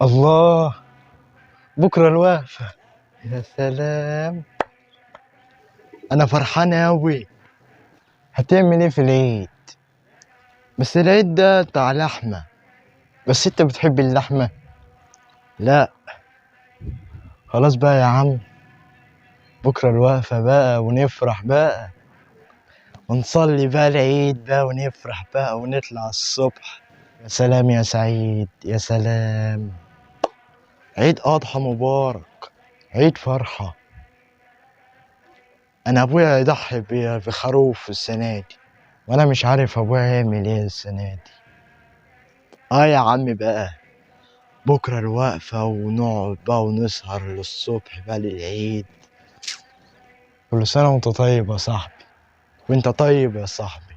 الله، بكرة الوقفة. يا سلام، أنا فرحان أوي. هتعمل إيه في العيد؟ بس العيد ده بتاع لحمة. بس أنت بتحب اللحمة؟ لا. خلاص بقى يا عم، بكرة الوقفة بقى ونفرح بقى ونصلي بقى العيد بقى ونفرح بقى ونطلع الصبح. يا سلام يا سعيد، يا سلام. عيد أضحى مبارك، عيد فرحة. أنا أبويا هيضحي بخروف السنة دي، وأنا مش عارف أبويا هيعمل إيه السنة دي. يا عم بقى، بكرة الوقفة ونقعد بقى ونسهر للصبح بقى للعيد. كل سنة وأنت طيب يا صاحبي، وأنت طيب يا صاحبي.